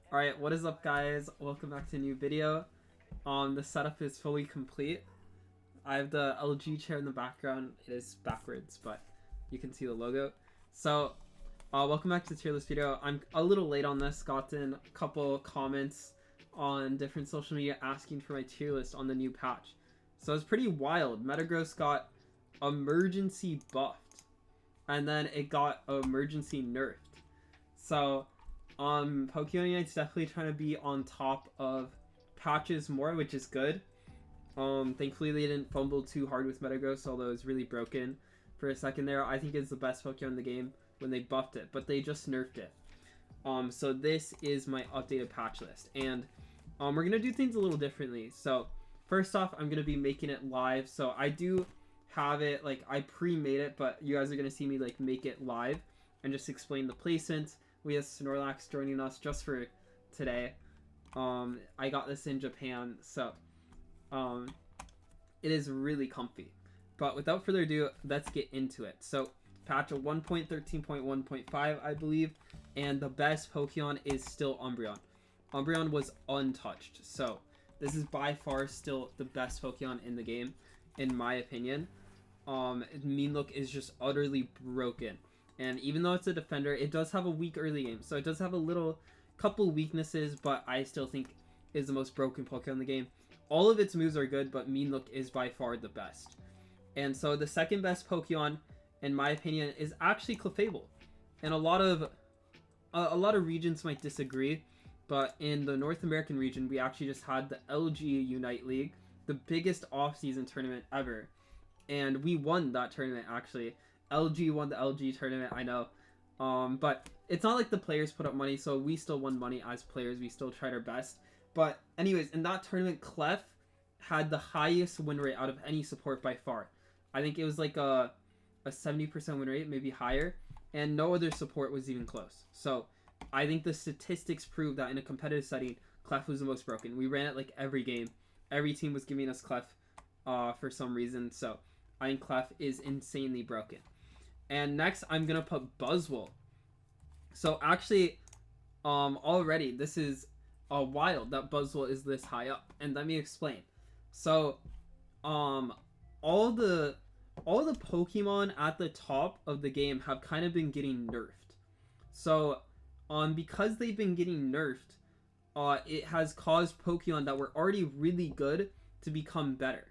Alright, what is up guys? Welcome back to a new video. The setup is fully complete. I have the LG chair in the background. It is backwards, but you can see the logo. So, welcome back to the tier list video. I'm a little late on this. Gotten a couple comments on different social media asking for my tier list on the new patch. So it's pretty wild. Metagross got emergency buffed, and then it got emergency nerfed. So Pokemon Unite's definitely trying to be on top of patches more, which is good. Thankfully they didn't fumble too hard with Metagross, although it was really broken for a second there. I think it's the best Pokemon in the game when they buffed it, but they just nerfed it. So this is my updated patch list, and we're gonna do things a little differently. So first off, I'm gonna be making it live. So I do have it, like, I pre-made it, but you guys are gonna see me like make it live and just explain the placements. We have Snorlax joining us just for today. I got this in Japan, so it is really comfy. But without further ado, let's get into it. So patch 1.13.1.5, I believe, and the best Pokemon is still Umbreon. Umbreon was untouched, so this is by far still the best Pokemon in the game, in my opinion. Mean Look is just utterly broken. And even though it's a defender, it does have a weak early game. So it does have a couple weaknesses, but I still think is the most broken Pokemon in the game. All of its moves are good, but Mean Look is by far the best. And so the second best Pokemon, in my opinion, is actually Clefable. And a lot of regions might disagree, but in the North American region, we actually just had the LG Unite League, the biggest off-season tournament ever. And we won that tournament, actually. LG won the LG tournament, I know. But it's not like the players put up money, so we still won money as players. We still tried our best. But anyways, in that tournament, Clef had the highest win rate out of any support by far. I think it was like a 70% win rate, maybe higher. And no other support was even close. So I think the statistics prove that in a competitive setting, Clef was the most broken. We ran it like every game. Every team was giving us Clef for some reason. So I think Clef is insanely broken. And next, I'm going to put Buzzwole. So actually, already, this is wild that Buzzwole is this high up. And let me explain. So, all the Pokemon at the top of the game have kind of been getting nerfed. So, because they've been getting nerfed, it has caused Pokemon that were already really good to become better.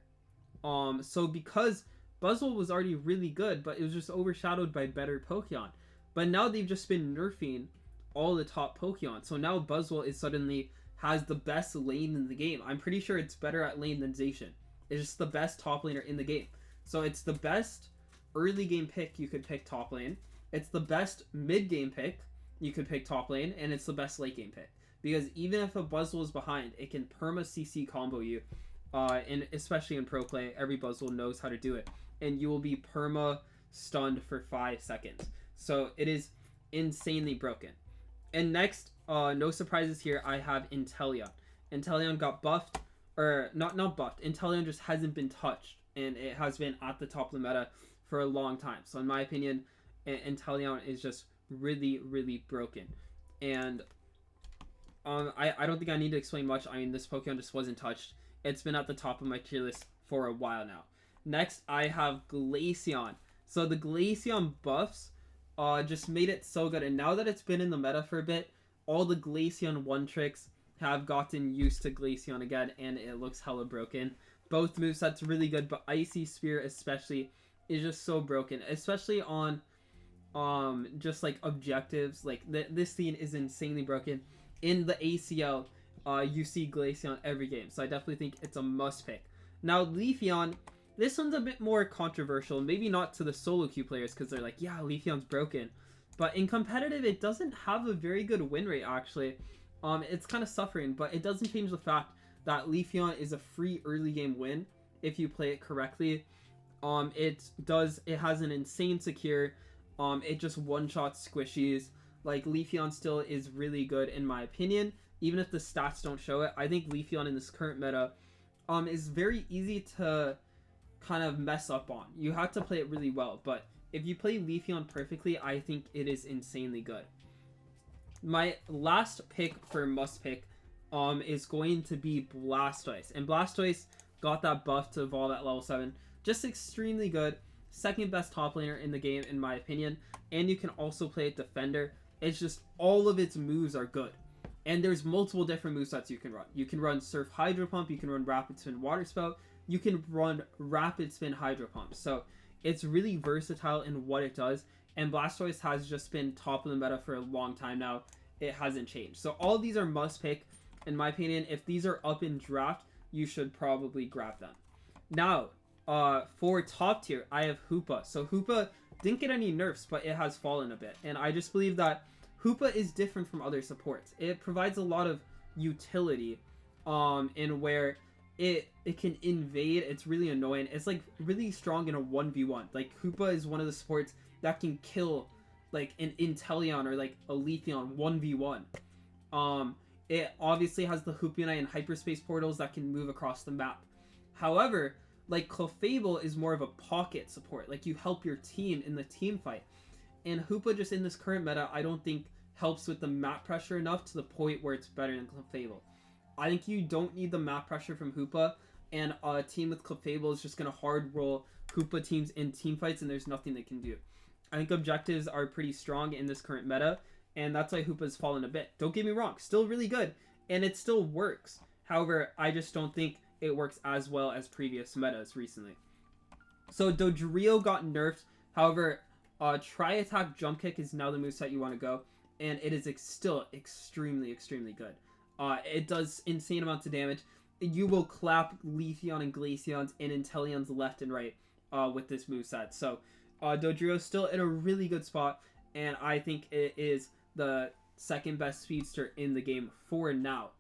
So because Buzzwole was already really good, but it was just overshadowed by better Pokemon. But now they've just been nerfing all the top Pokemon. So now Buzzwole is suddenly has the best lane in the game. I'm pretty sure it's better at lane than Zacian. It's just the best top laner in the game. So it's the best early game pick you could pick top lane. It's the best mid game pick you could pick top lane. And it's the best late game pick. Because even if a Buzzwole is behind, it can perma CC combo you. And especially in pro play, every Buzzwole knows how to do it. And you will be perma stunned for 5 seconds. So it is insanely broken. And next, no surprises here, I have Inteleon. Inteleon got buffed, or not buffed. Inteleon just hasn't been touched, and it has been at the top of the meta for a long time. So in my opinion, Inteleon is just really, really broken. And I don't think I need to explain much. I mean, this Pokemon just wasn't touched. It's been at the top of my tier list for a while now. Next, I have Glaceon. So the Glaceon buffs just made it so good. And now that it's been in the meta for a bit, all the Glaceon 1 tricks have gotten used to Glaceon again, and it looks hella broken. Both movesets really good, but Icy Spear especially is just so broken. Especially on just like objectives. Like this scene is insanely broken. In the ACL, you see Glaceon every game. So I definitely think it's a must pick. Now Leafeon, this one's a bit more controversial, maybe not to the solo queue players because they're like, yeah, Leafeon's broken. But in competitive, it doesn't have a very good win rate, actually. It's kind of suffering, but it doesn't change the fact that Leafeon is a free early game win if you play it correctly. It has an insane secure. It just one-shots squishies. Like, Leafeon still is really good in my opinion, even if the stats don't show it. I think Leafeon in this current meta is very easy to kind of mess up on. You have to play it really well, but if you play Leafeon perfectly, I think it is insanely good. My last pick for must pick is going to be Blastoise. And Blastoise got that buff to evolve at level 7. Just extremely good. Second best top laner in the game, in my opinion. And you can also play it Defender. It's just all of its moves are good. And there's multiple different movesets you can run. You can run Surf Hydro Pump. You can run Rapid Spin Water Spout. You can run Rapid Spin Hydro Pump. So it's really versatile in what it does. And Blastoise has just been top of the meta for a long time now. It hasn't changed. So all of these are must pick. In my opinion, if these are up in draft, you should probably grab them. Now, for top tier, I have Hoopa. So Hoopa didn't get any nerfs, but it has fallen a bit. And I just believe that Hoopa is different from other supports. It provides a lot of utility in where it can invade. It's really annoying. It's like really strong in a 1v1. Like Hoopa is one of the supports that can kill like an Inteleon or like a Leafeon 1v1. It obviously has the Hoopionite and Hyperspace portals that can move across the map. However, like Clefable is more of a pocket support. Like you help your team in the team fight. And Hoopa just in this current meta, I don't think helps with the map pressure enough to the point where it's better than Clefable. I think you don't need the map pressure from Hoopa, and a team with Clefable is just going to hard roll Hoopa teams in team fights, and there's nothing they can do. I think objectives are pretty strong in this current meta, and that's why Hoopa's fallen a bit. Don't get me wrong, still really good, and it still works. However, I just don't think it works as well as previous metas recently. So Dodrio got nerfed. However, Tri-Attack Jump Kick is now the moveset you want to go, and it is still extremely, extremely good. It does insane amounts of damage. You will clap Leafeon and Glaceons and Inteleons left and right with this moveset. So Dodrio is still in a really good spot, and I think it is the second best speedster in the game for now.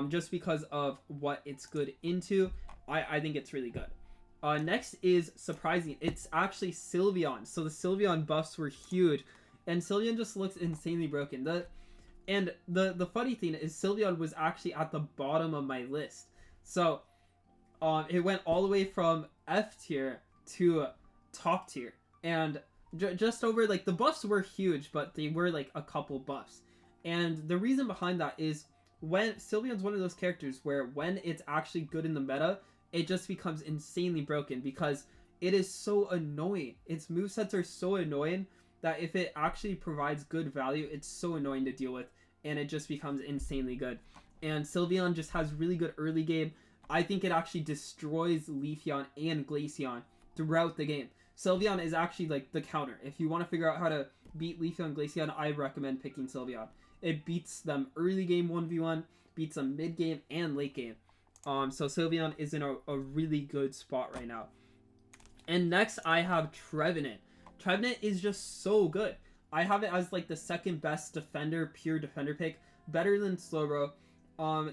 Just because of what it's good into, I think it's really good. Next is surprising. It's actually Sylveon. So the Sylveon buffs were huge, and Sylveon just looks insanely broken. The funny thing is Sylveon was actually at the bottom of my list. So it went all the way from F tier to top tier, and just over, like, the buffs were huge, but they were like a couple buffs. And the reason behind that is when Sylveon's one of those characters where when it's actually good in the meta, it just becomes insanely broken because it is so annoying. Its movesets are so annoying that if it actually provides good value, it's so annoying to deal with, and it just becomes insanely good. And Sylveon just has really good early game. I think it actually destroys Leafeon and Glaceon throughout the game. Sylveon is actually like the counter. If you want to figure out how to beat Leafeon and Glaceon, I recommend picking Sylveon. It beats them early game 1v1, beats them mid game and late game. So Sylveon is in a really good spot right now. And next I have Trevenant. Trevenant is just so good. I have it as like the second best defender, pure defender pick, better than Slowbro.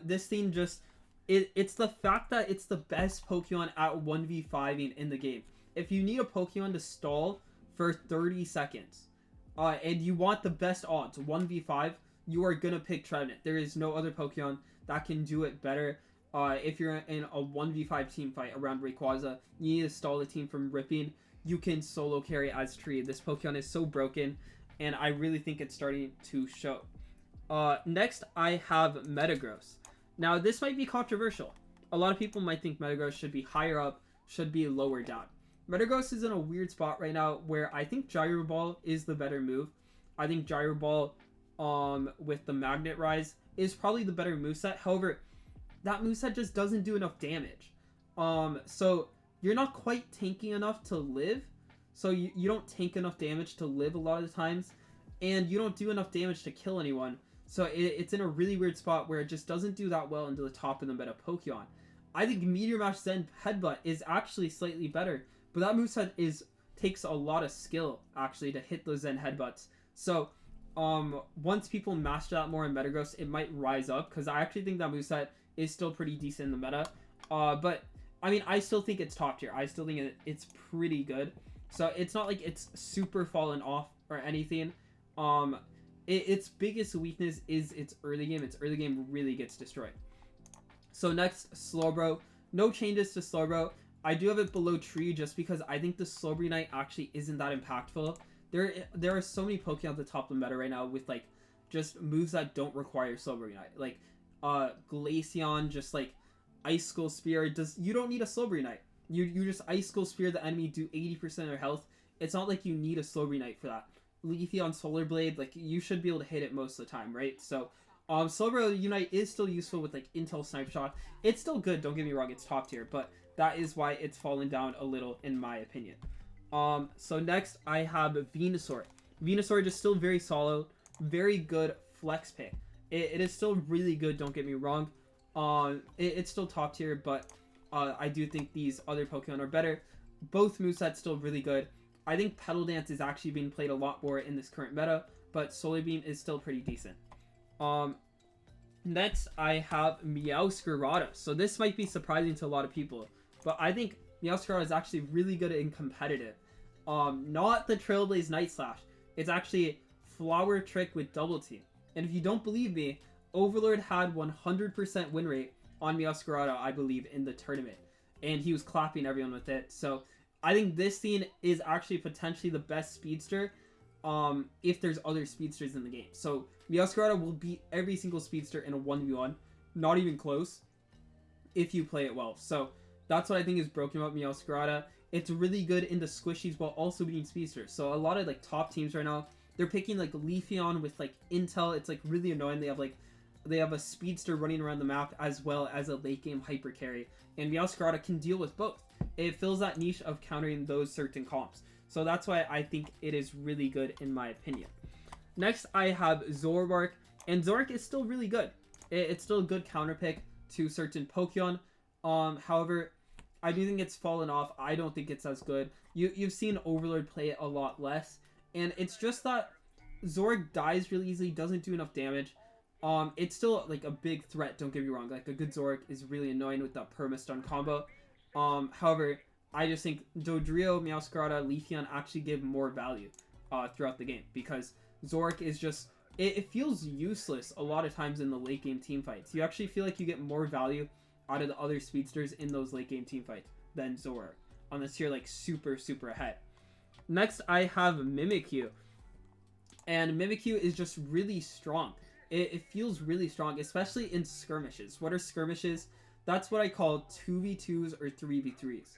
This thing just, it's the fact that it's the best Pokemon at 1v5ing in the game. If you need a Pokemon to stall for 30 seconds, and you want the best odds, 1v5, you are gonna pick Trevenant. There is no other Pokemon that can do it better. If you're in a 1v5 team fight around Rayquaza, you need to stall the team from ripping. You can solo carry as Tree. This Pokemon is so broken, and I really think it's starting to show. Next, I have Metagross. Now, this might be controversial. A lot of people might think Metagross should be higher up, should be lower down. Metagross is in a weird spot right now where I think Gyro Ball is the better move. I think Gyro Ball with the Magnet Rise is probably the better moveset. However, that moveset just doesn't do enough damage. So you're not quite tanky enough to live. So you don't tank enough damage to live a lot of the times. And you don't do enough damage to kill anyone. So it's in a really weird spot where it just doesn't do that well into the top of the meta Pokemon. I think Meteor Mash Zen Headbutt is actually slightly better. But that moveset takes a lot of skill, actually, to hit those Zen Headbutts. So once people master that more in Metagross, it might rise up. Because I actually think that moveset is still pretty decent in the meta. But, I mean, I still think it's top tier. I still think it's pretty good. So it's not like it's super fallen off or anything. Its biggest weakness is its early game. Its early game really gets destroyed. So next, Slowbro. No changes to Slowbro. I do have it below Tree just because I think the Slowbro actually isn't that impactful. There are so many Pokemon at the top of the meta right now with like just moves that don't require Silver Unite. Like Glaceon, just like Ice Skull Spear, you don't need a Silver Unite. You just Ice Skull Spear the enemy, do 80% of their health. It's not like you need a Silver Unite for that. Leafeon Solar Blade, like you should be able to hit it most of the time, right? So Silver Unite is still useful with like Intel Snipe Shot. It's still good, don't get me wrong, it's top tier, but that is why it's fallen down a little in my opinion. So next I have Venusaur. Venusaur is still very solid, very good flex pick. It is still really good, don't get me wrong. It's still top tier, but I do think these other Pokemon are better. Both movesets still really good. I think Petal Dance is actually being played a lot more in this current meta, but Solar Beam is still pretty decent. Next I have Meowscarada. So this might be surprising to a lot of people, but I think Meowscarada is actually really good in competitive. Not the Trailblaze Night Slash. It's actually Flower Trick with Double Team. And if you don't believe me, Overlord had 100% win rate on Meowscarada, I believe, in the tournament. And he was clapping everyone with it. So I think this scene is actually potentially the best speedster if there's other speedsters in the game. So Meowscarada will beat every single speedster in a 1v1. Not even close if you play it well. So that's what I think is broken about Meowscarada. It's really good in the squishies while also beating speedsters. So a lot of like top teams right now, they're picking like Leafeon with like Intel. It's like really annoying. They have a speedster running around the map as well as a late game hyper carry, and Meowscarada can deal with both. It fills that niche of countering those certain comps. So that's why I think it is really good in my opinion. Next I have Zoroark, and Zoroark is still really good. It's still a good counter pick to certain Pokemon. However, I do think it's fallen off. I don't think it's as good. You've seen Overlord play it a lot less, and it's just that Zoroark dies really easily, doesn't do enough damage. It's still like a big threat, don't get me wrong. Like a good Zoroark is really annoying with that perma-stun combo. However, I just think Dodrio, Meowscarada, Leafeon actually give more value throughout the game, because Zoroark is just, it feels useless a lot of times in the late game team fights. You actually feel like you get more value out of the other speedsters in those late game team fights than Zoroark, unless you're like super ahead. Next I have Mimikyu, and Mimikyu is just really strong. It feels really strong, especially in skirmishes. What are skirmishes? That's what I call 2v2s or 3v3s.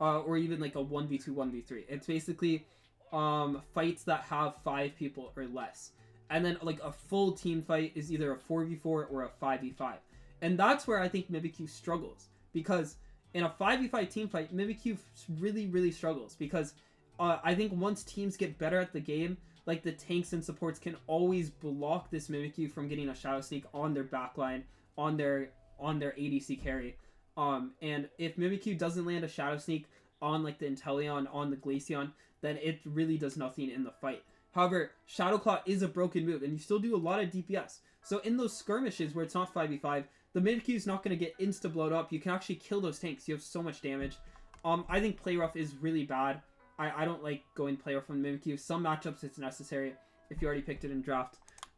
Or even like a 1v2, 1v3. It's basically fights that have 5 people or less. And then like a full team fight is either a 4v4 or a 5v5. And that's where I think Mimikyu struggles. Because in a 5v5 team fight, Mimikyu really struggles. Because I think once teams get better at the game, like the tanks and supports can always block this Mimikyu from getting a Shadow Sneak on their backline, on their ADC carry. And if Mimikyu doesn't land a Shadow Sneak on like the Inteleon, on the Glaceon, then it really does nothing in the fight. However, Shadow Claw is a broken move, and you still do a lot of DPS. So in those skirmishes where it's not 5v5, the Mimikyu is not going to get insta-blowed up. You can actually kill those tanks. You have so much damage. I think Play Rough is really bad. I don't like going Play Rough on Mimikyu. Some matchups it's necessary if you already picked it in draft.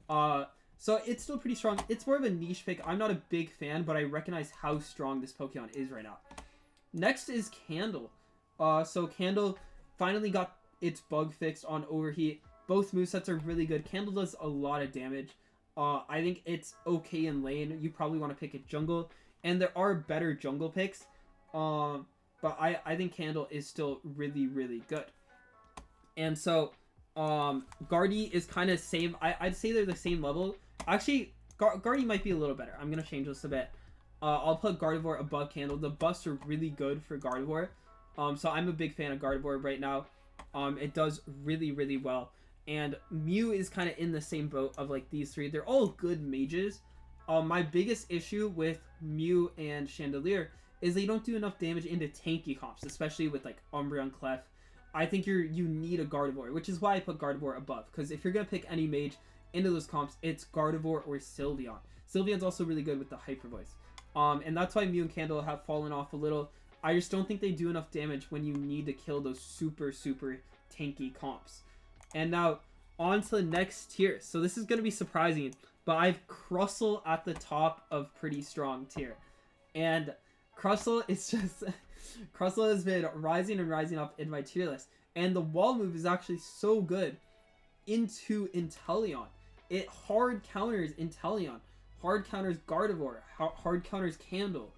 So it's still pretty strong. It's more of a niche pick. I'm not a big fan, but I recognize how strong this Pokemon is right now. Next is Candle. So Candle finally got its bug fixed on Overheat. Both movesets are really good. Candle does a lot of damage. I think it's okay in lane. You probably want to pick it jungle. And there are better jungle picks. But I think Candle is still really good. And so Guardy is kind of same. I'd say they're the same level. Actually, Guardy might be a little better. I'm going to change this a bit. I'll put Gardevoir above Candle. The buffs are really good for Gardevoir. So I'm a big fan of Gardevoir right now. It does really well. And Mew is kind of in the same boat of like these three. They're all good mages. My biggest issue with Mew and Chandelier is they don't do enough damage into tanky comps, especially with like Umbreon, Clef. I think you need a Gardevoir, which is why I put Gardevoir above. Because if you're going to pick any mage into those comps, it's Gardevoir or Sylveon. Sylveon's also really good with the Hyper Voice. And that's why Mew and Candle have fallen off a little. I just don't think they do enough damage when you need to kill those super tanky comps. And now, on to the next tier. So this is going to be surprising, but I have Crustle at the top of pretty strong tier. And Crustle is just... Crustle has been rising up in my tier list. And the wall move is actually so good into Inteleon. it hard counters Inteleon, hard counters Gardevoir, hard counters Candle.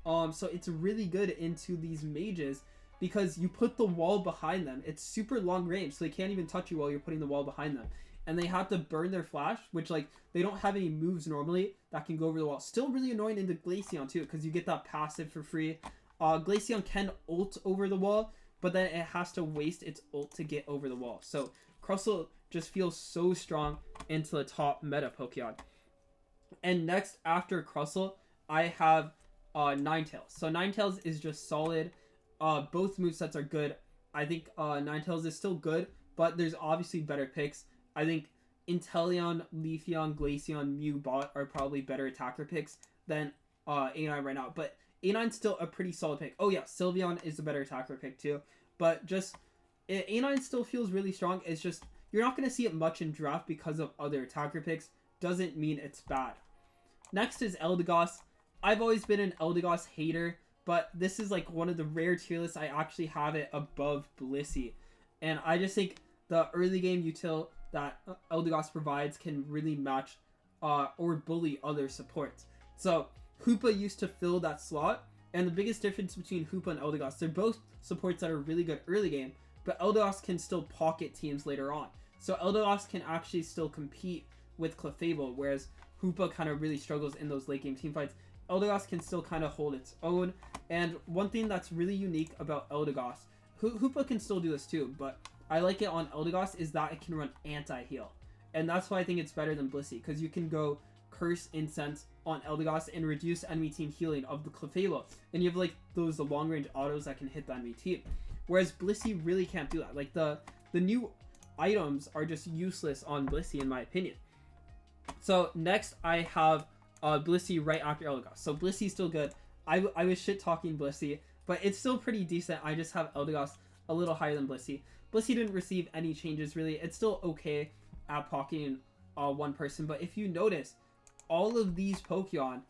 So it's really good into these mages because you put the wall behind them. It's super long range, so they can't even touch you while you're putting the wall behind them. And they have to burn their flash, which, like, they don't have any moves normally that can go over the wall. Still really annoying into Glaceon, too, because you get that passive for free. Glaceon can ult over the wall, but then it has to waste its ult to get over the wall. So Crustle just feels so strong into the top meta Pokemon. And next, after Crustle, I have Ninetales. So Ninetales is just solid. Both movesets are good. I think Ninetales is still good, but there's obviously better picks. I think Inteleon, Leafeon, Glaceon, Mew, Bot are probably better attacker picks than A9 right now. But A9's still a pretty solid pick. Oh yeah, Sylveon is a better attacker pick too. But just, A9 still feels really strong. It's just, you're not going to see it much in draft because of other attacker picks. Doesn't mean it's bad. Next is Eldegoss. I've always been an Eldegoss hater, but this is like one of the rare tier lists I actually have it above Blissey. And I just think the early game util that Eldegoss provides can really match or bully other supports. So Hoopa used to fill that slot, and the biggest difference between Hoopa and Eldegoss, they're both supports that are really good early game, but Eldegoss can still pocket teams later on. So Eldegoss can actually still compete with Clefable, whereas Hoopa kind of really struggles in those late game team fights. Eldegoss can still kind of hold its own, and one thing that's really unique about Eldegoss, Hoopa can still do this too, but I like it on Eldegoss is that it can run anti-heal. And that's why I think it's better than Blissey, because you can go Curse Incense on Eldegoss and reduce enemy team healing of the Clefable. And you have like those long range autos that can hit the enemy team. Whereas Blissey really can't do that. Like the new items are just useless on Blissey in my opinion. So next I have Blissey right after Eldegoss. So Blissey's still good. I was shit talking Blissey, but it's still pretty decent. I just have Eldegoss a little higher than Blissey. Blissey didn't receive any changes really. It's still okay at pocketing one person, but if you notice, all of these Pokemon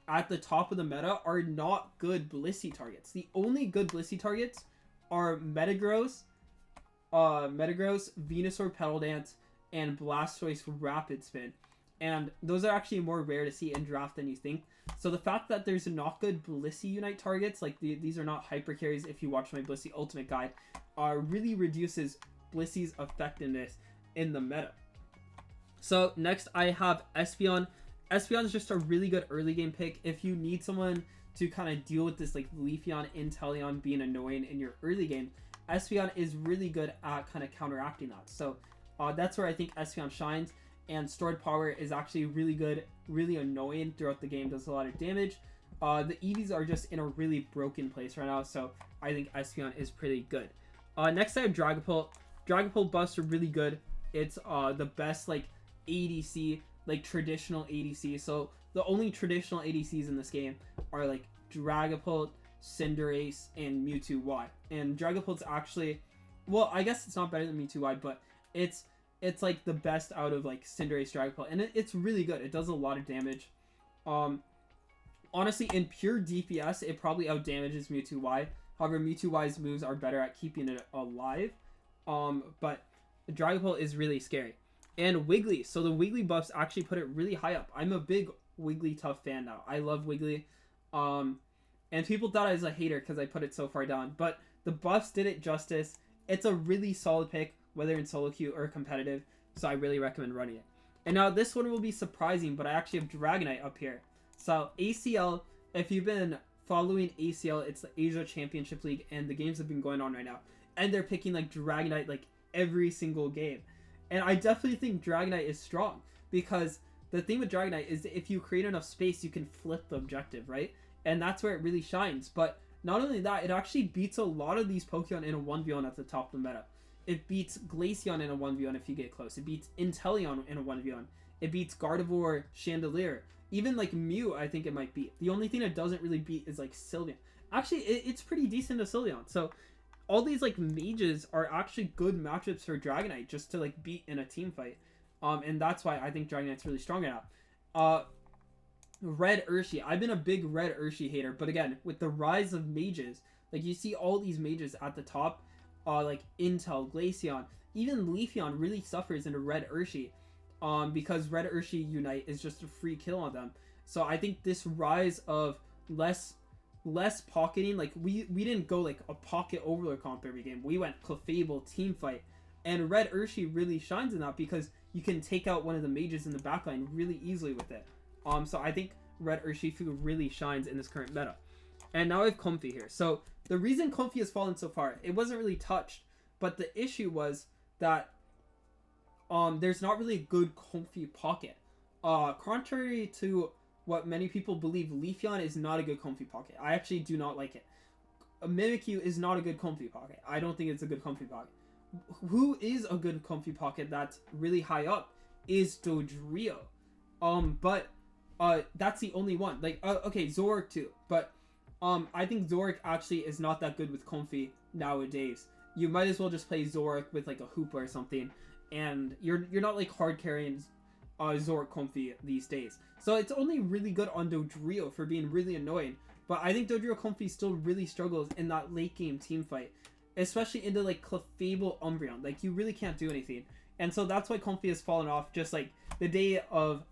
at the top of the meta are not good Blissey targets. The only good Blissey targets are Metagross, Venusaur Petal Dance, and Blastoise Rapid Spin. And those are actually more rare to see in draft than you think. So the fact that there's not good Blissey Unite targets, like these are not hyper carries if you watch my Blissey Ultimate Guide, really reduces Blissey's effectiveness in the meta. So next I have Espeon. Espeon is just a really good early game pick. If you need someone to kind of deal with this like Leafeon, Inteleon being annoying in your early game, Espeon is really good at kind of counteracting that. So that's where I think Espeon shines. And Stored Power is actually really good, really annoying throughout the game, does a lot of damage. The EVs are just in a really broken place right now, so I think Espeon is pretty good. Next I have Dragapult. Dragapult buffs are really good. It's the best like ADC, like traditional ADC. So the only traditional ADCs in this game are like Dragapult, Cinderace, and Mewtwo Y. And Dragapult's actually, well, I guess it's not better than Mewtwo Y, but it's like the best out of like Cinderace, Dragapult, and it's really good. It does a lot of damage. Honestly, in pure DPS, it probably outdamages Mewtwo Y. However, Mewtwo Y's moves are better at keeping it alive. But Dragapult is really scary. And Wiggly. So the Wiggly buffs actually put it really high up. I'm a big Wigglytuff fan now. I love Wiggly. And people thought I was a hater because I put it so far down. But the buffs did it justice. It's a really solid pick, whether in solo queue or competitive. So I really recommend running it. And now this one will be surprising, but I actually have Dragonite up here. So ACL, if you've been following ACL, it's the Asia Championship League, and the games have been going on right now. And they're picking like Dragonite like every single game. And I definitely think Dragonite is strong, because the thing with Dragonite is that if you create enough space, you can flip the objective, right? And that's where it really shines. But not only that, it actually beats a lot of these Pokemon in a 1v1 at the top of the meta. It beats Glaceon in a 1v1 if you get close. It beats Inteleon in a 1v1. It beats Gardevoir, Chandelier. Even like Mew, I think it might beat. The only thing it doesn't really beat is like Sylveon. Actually, it's pretty decent to Sylveon. So all these like mages are actually good matchups for Dragonite just to like beat in a team fight. And that's why I think Dragonite's really strong right now. Red Urshi. I've been a big Red Urshi hater, but again, with the rise of mages, like you see all these mages at the top, like Intel, Glaceon, even Leafeon really suffers into Red Urshi. because Red Urshi Unite is just a free kill on them. So I think this rise of less pocketing, like we didn't go like a pocket overlord comp every game. We went Clefable team fight, and Red Urshi really shines in that because you can take out one of the mages in the backline really easily with it. So I think Red Urshifu really shines in this current meta. And now I have Comfy here. So the reason Comfy has fallen so far, it wasn't really touched, but the issue was that there's not really a good Comfy pocket. Contrary to what many people believe, Leafeon is not a good Comfy pocket. I actually do not like it. Mimikyu is not a good Comfy pocket. I don't think it's a good Comfy pocket. Who is a good Comfy pocket that's really high up is Dodrio. But that's the only one. Like, okay, Zoroark too. But I think Zoroark actually is not that good with Comfy nowadays. You might as well just play Zoroark with like a Hoopa or something, and you're not like hard carrying Zoroark Comfy these days. So it's only really good on Dodrio for being really annoying. But I think Dodrio Comfy still really struggles in that late game team fight, especially into like Clefable Umbreon. Like, you really can't do anything, and so that's why Comfy has fallen off. Just like the days of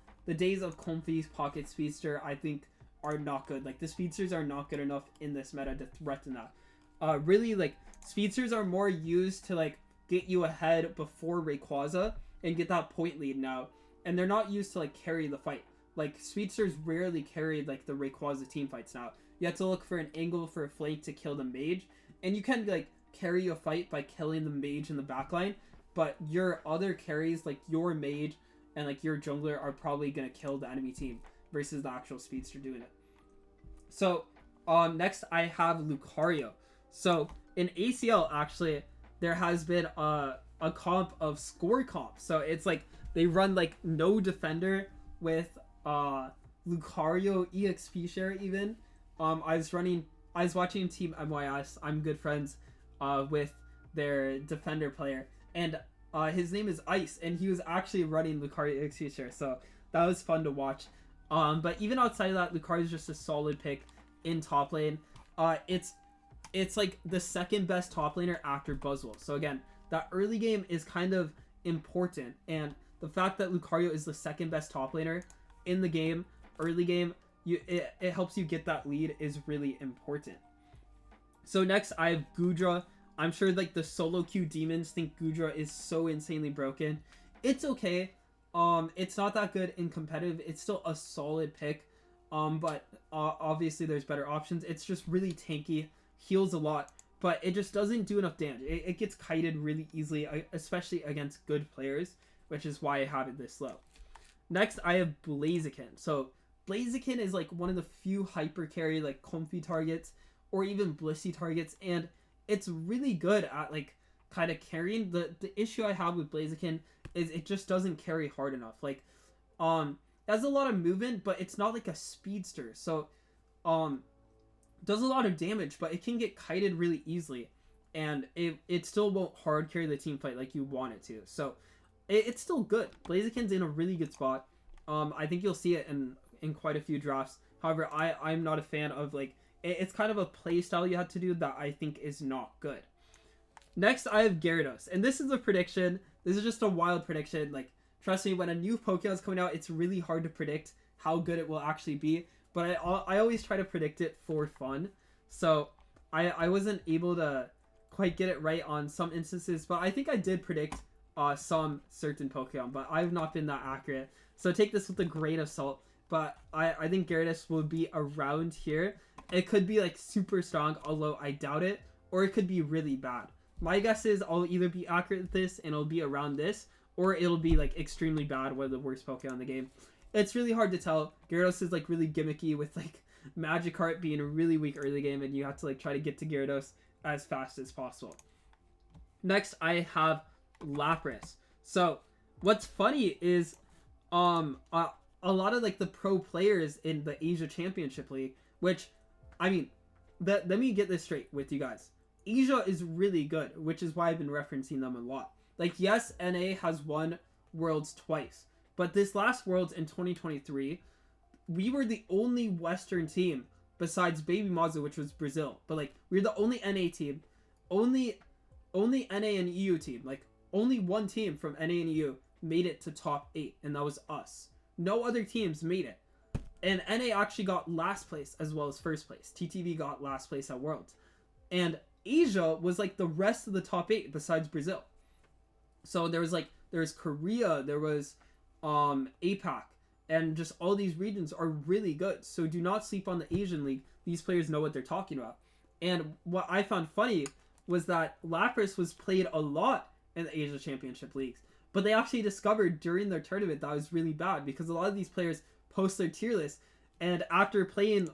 Comfy's Pocket Speedster, I think, are not good. Like, the speedsters are not good enough in this meta to threaten that. Really, like, speedsters are more used to like get you ahead before Rayquaza and get that point lead now, and they're not used to like carry the fight. Like, speedsters rarely carry like the Rayquaza team fights now. You have to look for an angle for a flank to kill the mage, and you can like carry a fight by killing the mage in the backline, but your other carries, like your mage and like your jungler, are probably gonna kill the enemy team versus the actual speedster doing it. So next I have Lucario. So in ACL, actually, there has been a comp of score comp. So it's like they run like no defender with Lucario EXP share even. I was watching Team MYS. I'm good friends with their defender player, and his name is Ice, and he was actually running Lucario EXP share, so that was fun to watch. But even outside of that, Lucario is just a solid pick in top lane. It's like the second best top laner after Buzzwole. So again, that early game is kind of important, and the fact that Lucario is the second best top laner in the game, early game, it helps you get that lead, is really important. So next I have Goodra. I'm sure like the solo queue demons think Goodra is so insanely broken. It's okay. It's not that good in competitive. It's still a solid pick. But obviously there's better options. It's just really tanky, heals a lot, but it just doesn't do enough damage. It gets kited really easily, especially against good players, which is why I have it this low. Next, I have Blaziken. So Blaziken is like one of the few hyper carry like Comfy targets or even Blissey targets, and it's really good at like kind of carrying. The issue I have with Blaziken is it just doesn't carry hard enough. Like, it has a lot of movement, but it's not like a speedster. So, does a lot of damage, but it can get kited really easily, and it still won't hard carry the team fight like you want it to. So, it's still good. Blaziken's in a really good spot. I think you'll see it in quite a few drafts. However, I'm not a fan of like, it's kind of a play style you have to do that I think is not good. Next, I have Gyarados, and this is a prediction. This is just a wild prediction. Like, trust me, when a new Pokemon is coming out, it's really hard to predict how good it will actually be. But I always try to predict it for fun. So I wasn't able to quite get it right on some instances, but I think I did predict some certain Pokemon, but I've not been that accurate. So take this with a grain of salt. But I think Gyarados will be around here. It could be like super strong, although I doubt it, or it could be really bad. My guess is I'll either be accurate with this and it'll be around this, or it'll be like extremely bad, one of the worst Pokemon in the game. It's really hard to tell. Gyarados is like really gimmicky with like Magikarp being a really weak early game, and you have to like try to get to Gyarados as fast as possible. Next, I have Lapras. So what's funny is a lot of like the pro players in the Asia Championship League, which, I mean, let me get this straight with you guys. Asia is really good, which is why I've been referencing them a lot. Like, yes, NA has won Worlds twice, but this last Worlds in 2023, we were the only Western team besides Baby Mazu, which was Brazil. But like, we're the only NA team, only NA and EU team. Like, only one team from NA and EU made it to top 8, and that was us. No other teams made it. And NA actually got last place as well as first place. TTV got last place at Worlds. And Asia was like the rest of the top 8 besides Brazil. So there was Korea, there was APAC, and just all these regions are really good. So do not sleep on the Asian League. These players know what they're talking about. And what I found funny was that Lapras was played a lot in the Asia Championship Leagues. But they actually discovered during their tournament that was really bad because a lot of these players post their tier list, and after playing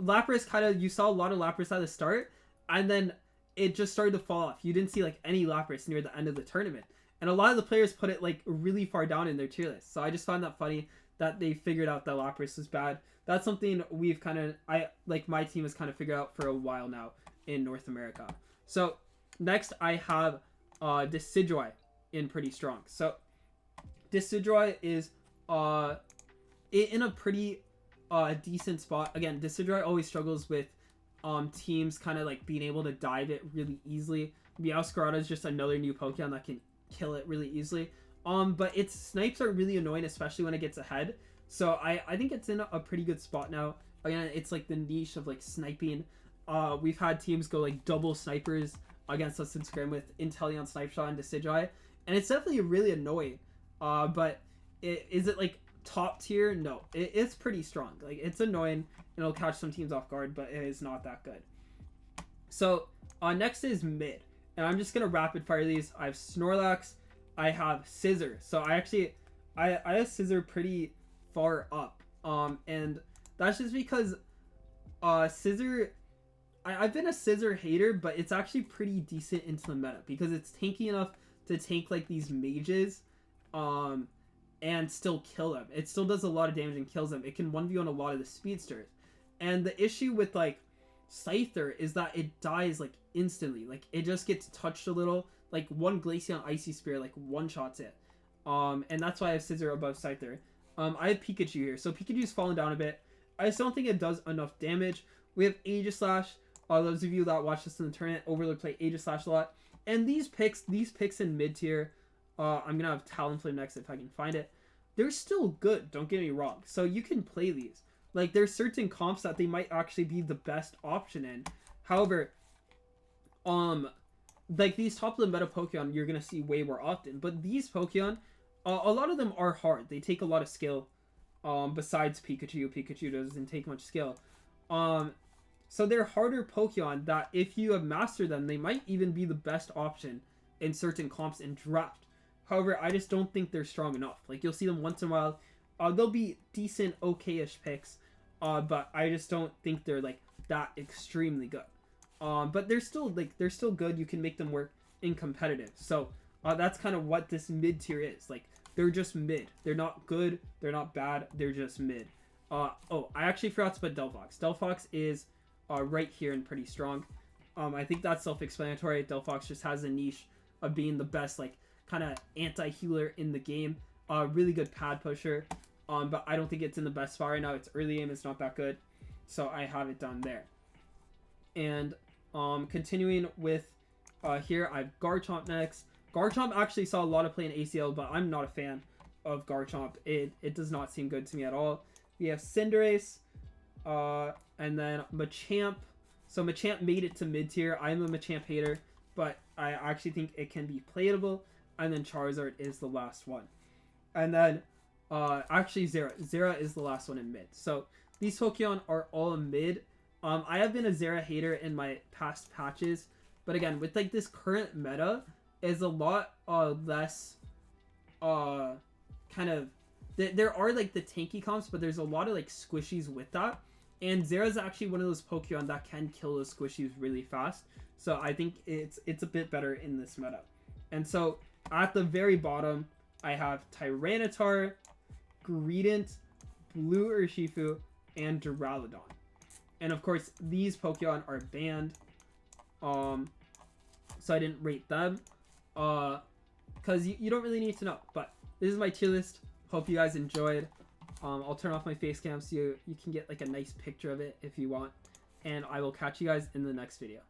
Lapras, you saw a lot of Lapras at the start, and then it just started to fall off. You didn't see like any Lapras near the end of the tournament, and a lot of the players put it like really far down in their tier list. So I just found that funny that they figured out that Lapras was bad. That's something we've my team has kind of figured out for a while now in North America. So next I have Decidueye in pretty strong. So Decidueye is in a pretty decent spot. Again, Decidueye always struggles with teams kind of like being able to dive it really easily. Meowscarada is just another new Pokemon that can kill it really easily. But its snipes are really annoying, especially when it gets ahead. So I think it's in a pretty good spot now. Again, it's like the niche of like sniping. We've had teams go like double snipers against us in Scrim with Inteleon, Snipe Shot, and Decidueye. And it's definitely really annoying. But is it like top tier? No, it's pretty strong. Like, it's annoying and it'll catch some teams off guard, but it is not that good. So next is mid, and I'm just gonna rapid fire these. I have Snorlax, I have Scizor. So I have Scizor pretty far up, and that's just because Scizor, I've been a Scizor hater, but it's actually pretty decent into the meta because it's tanky enough to tank like these mages and still kill them. It still does a lot of damage and kills them. It can 1v1 a lot of the speedsters. And the issue with like Scyther is that it dies like instantly. Like, it just gets touched a little. Like, one Glaceon Icy Spear like one-shots it. And that's why I have Scizor above Scyther. I have Pikachu here. So Pikachu's fallen down a bit. I just don't think it does enough damage. We have Aegislash. Those of you that watch this in the tournament, Overlord play Aegislash a lot. And these picks in mid tier, I'm gonna have Talonflame next if I can find it. They're still good, don't get me wrong. So you can play these. Like, there's certain comps that they might actually be the best option in. However, like these top of the meta Pokemon, you're gonna see way more often. But these Pokemon, a lot of them are hard. They take a lot of skill. Besides Pikachu, Pikachu doesn't take much skill. So they're harder Pokemon that if you have mastered them, they might even be the best option in certain comps in draft. However, I just don't think they're strong enough. Like, you'll see them once in a while. They'll be decent, okay-ish picks. But I just don't think they're like that extremely good. But they're still good. You can make them work in competitive. So that's kind of what this mid tier is. Like, they're just mid. They're not good. They're not bad. They're just mid. I actually forgot to put Delphox. Delphox is right here and pretty strong. I think that's self-explanatory. Delphox just has a niche of being the best, like, kind of anti-healer in the game. Really good pad pusher. But I don't think it's in the best spot right now. It's early game. It's not that good. So I have it done there. And continuing with here, I have Garchomp next. Garchomp actually saw a lot of play in ACL, but I'm not a fan of Garchomp. It does not seem good to me at all. We have Cinderace, and then Machamp. So Machamp made it to mid tier. I'm a Machamp hater, but I actually think it can be playable. And then Charizard is the last one. And then actually Zera is the last one in mid. So these Pokemon are all mid. I have been a Zera hater in my past patches, but again, with like this current meta, is a lot less kind of, there are like the tanky comps, but there's a lot of like squishies with that. And Zera's actually one of those Pokemon that can kill those squishies really fast. So I think it's a bit better in this meta. And so at the very bottom, I have Tyranitar, Greedent, Blue Urshifu, and Duraludon. And of course, these Pokemon are banned. So I didn't rate them. Because you don't really need to know. But this is my tier list. Hope you guys enjoyed. I'll turn off my face cam so you can get like a nice picture of it if you want. And I will catch you guys in the next video.